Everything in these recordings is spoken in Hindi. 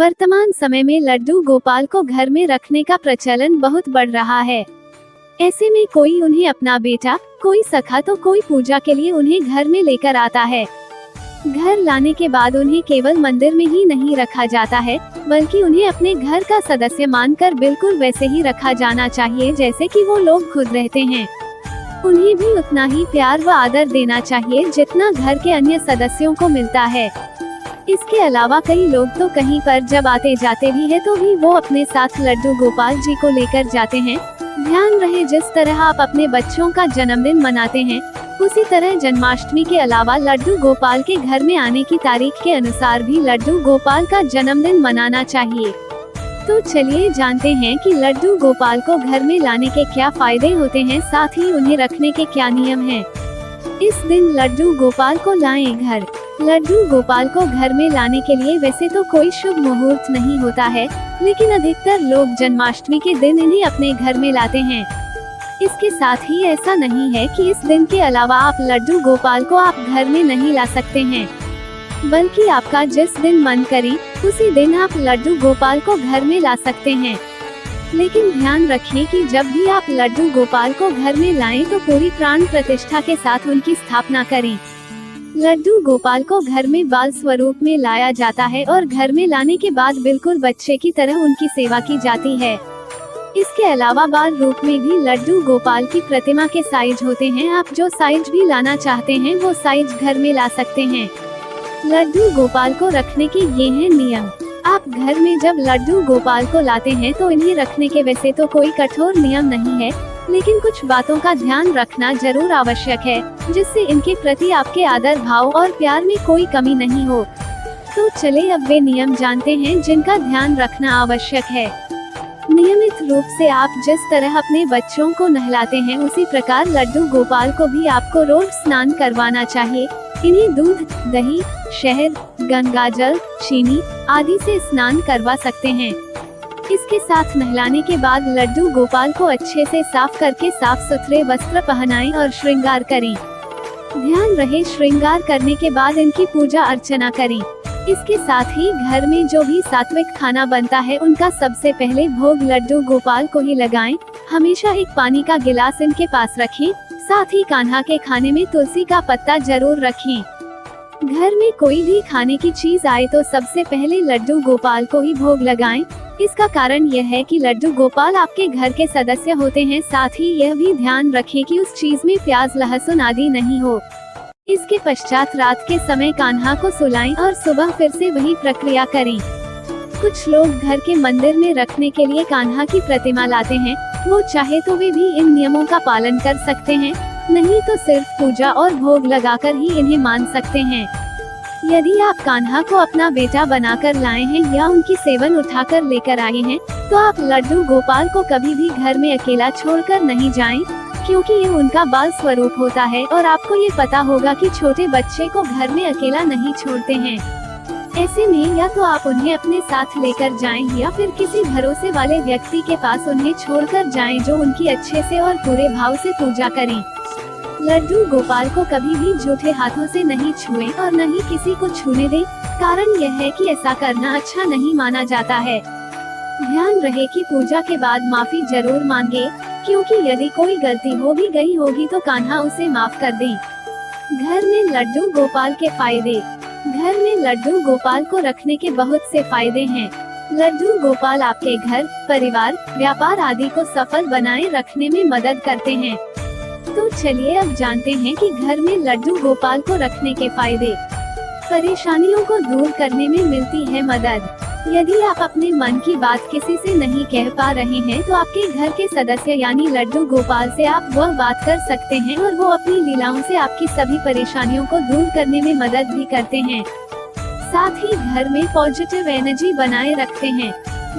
वर्तमान समय में लड्डू गोपाल को घर में रखने का प्रचलन बहुत बढ़ रहा है। ऐसे में कोई उन्हें अपना बेटा, कोई सखा तो कोई पूजा के लिए उन्हें घर में लेकर आता है। घर लाने के बाद उन्हें केवल मंदिर में ही नहीं रखा जाता है, बल्कि उन्हें अपने घर का सदस्य मानकर बिल्कुल वैसे ही रखा जाना चाहिए जैसे कि वो लोग खुद रहते हैं। उन्हें भी उतना ही प्यार व आदर देना चाहिए जितना घर के अन्य सदस्यों को मिलता है। इसके अलावा कई लोग तो कहीं पर जब आते जाते भी है तो भी वो अपने साथ लड्डू गोपाल जी को लेकर जाते हैं। ध्यान रहे, जिस तरह आप अपने बच्चों का जन्मदिन मनाते हैं, उसी तरह जन्माष्टमी के अलावा लड्डू गोपाल के घर में आने की तारीख के अनुसार भी लड्डू गोपाल का जन्मदिन मनाना चाहिए। तो चलिए जानते हैं कि लड्डू गोपाल को घर में लाने के क्या फायदे होते हैं, साथ ही उन्हें रखने के क्या नियम हैं। इस दिन लड्डू गोपाल को लाएं घर। लड्डू गोपाल को घर में लाने के लिए वैसे तो कोई शुभ मुहूर्त नहीं होता है, लेकिन अधिकतर लोग जन्माष्टमी के दिन इन्हें अपने घर में लाते हैं। इसके साथ ही ऐसा नहीं है कि इस दिन के अलावा आप लड्डू गोपाल को आप घर में नहीं ला सकते हैं, बल्कि आपका जिस दिन मन करे उसी दिन आप लड्डू गोपाल को घर में ला सकते हैं। लेकिन ध्यान रखें कि जब भी आप लड्डू गोपाल को घर में लाएं तो पूरी प्राण प्रतिष्ठा के साथ उनकी स्थापना करें। लड्डू गोपाल को घर में बाल स्वरूप में लाया जाता है और घर में लाने के बाद बिल्कुल बच्चे की तरह उनकी सेवा की जाती है। इसके अलावा बाल रूप में भी लड्डू गोपाल की प्रतिमा के साइज होते हैं। आप जो साइज भी लाना चाहते हैं वो साइज घर में ला सकते हैं। लड्डू गोपाल को रखने के ये हैं नियम। आप घर में जब लड्डू गोपाल को लाते हैं तो इन्हें रखने के वैसे तो कोई कठोर नियम नहीं है, लेकिन कुछ बातों का ध्यान रखना जरूर आवश्यक है, जिससे इनके प्रति आपके आदर भाव और प्यार में कोई कमी नहीं हो। तो चले अब वे नियम जानते हैं जिनका ध्यान रखना आवश्यक है। नियमित रूप से आप जिस तरह अपने बच्चों को नहलाते हैं, उसी प्रकार लड्डू गोपाल को भी आपको रोज स्नान करवाना चाहिए। इन्हें दूध, दही, शहद, गंगाजल, चीनी आदि से स्नान करवा सकते हैं। इसके साथ नहलाने के बाद लड्डू गोपाल को अच्छे से साफ करके साफ सुथरे वस्त्र पहनाएं और श्रृंगार करें। ध्यान रहे, श्रृंगार करने के बाद इनकी पूजा अर्चना करें। इसके साथ ही घर में जो भी सात्विक खाना बनता है उनका सबसे पहले भोग लड्डू गोपाल को ही लगाएं। हमेशा एक पानी का गिलास इनके पास रखें। साथ ही कान्हा के खाने में तुलसी का पत्ता जरूर रखें। घर में कोई भी खाने की चीज आए तो सबसे पहले लड्डू गोपाल को ही भोग लगाएं। इसका कारण यह है कि लड्डू गोपाल आपके घर के सदस्य होते हैं। साथ ही यह भी ध्यान रखें कि उस चीज में प्याज, लहसुन आदि नहीं हो। इसके पश्चात रात के समय कान्हा को सुलाएं और सुबह फिर से वही प्रक्रिया करें। कुछ लोग घर के मंदिर में रखने के लिए कान्हा की प्रतिमा लाते हैं। वो चाहे तो वे भी इन नियमों का पालन कर सकते हैं, नहीं तो सिर्फ पूजा और भोग लगाकर ही इन्हें मान सकते हैं। यदि आप कान्हा को अपना बेटा बनाकर लाए हैं या उनकी सेवन उठाकर लेकर आए हैं, तो आप लड्डू गोपाल को कभी भी घर में अकेला छोड़कर नहीं जाएं, क्योंकि ये उनका बाल स्वरूप होता है और आपको ये पता होगा कि छोटे बच्चे को घर में अकेला नहीं छोड़ते हैं। ऐसे में या तो आप उन्हें अपने साथ लेकर जाएं या फिर किसी भरोसे वाले व्यक्ति के पास उन्हें छोड़कर जाएं, जो उनकी अच्छे से और पूरे भाव से पूजा करें। लड्डू गोपाल को कभी भी झूठे हाथों से नहीं छुएं और न ही किसी को छूने दें। कारण यह है कि ऐसा करना अच्छा नहीं माना जाता है। ध्यान रहे कि पूजा के बाद माफी जरूर मांगे, क्योंकि यदि कोई गलती हो भी गई होगी तो कान्हा उसे माफ कर दे। घर में लड्डू गोपाल के फायदे। घर में लड्डू गोपाल को रखने के बहुत से फायदे हैं। लड्डू गोपाल आपके घर, परिवार, व्यापार आदि को सफल बनाए रखने में मदद करते हैं। तो चलिए अब जानते हैं कि घर में लड्डू गोपाल को रखने के फायदे। परेशानियों को दूर करने में मिलती है मदद। यदि आप अपने मन की बात किसी से नहीं कह पा रहे हैं तो आपके घर के सदस्य यानी लड्डू गोपाल से आप वह बात कर सकते हैं और वो अपनी लीलाओं से आपकी सभी परेशानियों को दूर करने में मदद भी करते हैं। साथ ही घर में पॉजिटिव एनर्जी बनाए रखते हैं।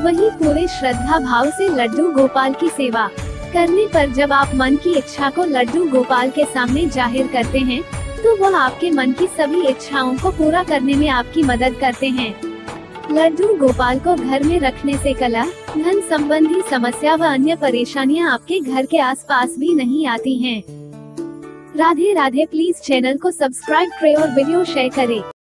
वहीं पूरे श्रद्धा भाव से लड्डू गोपाल की सेवा करने पर जब आप मन की इच्छा को लड्डू गोपाल के सामने जाहिर करते हैं, तो वह आपके मन की सभी इच्छाओं को पूरा करने में आपकी मदद करते हैं। लड्डू गोपाल को घर में रखने से कलह, धन संबंधी समस्या व अन्य परेशानियां आपके घर के आसपास भी नहीं आती हैं। राधे राधे। प्लीज चैनल को सब्सक्राइब करें और वीडियो शेयर करें।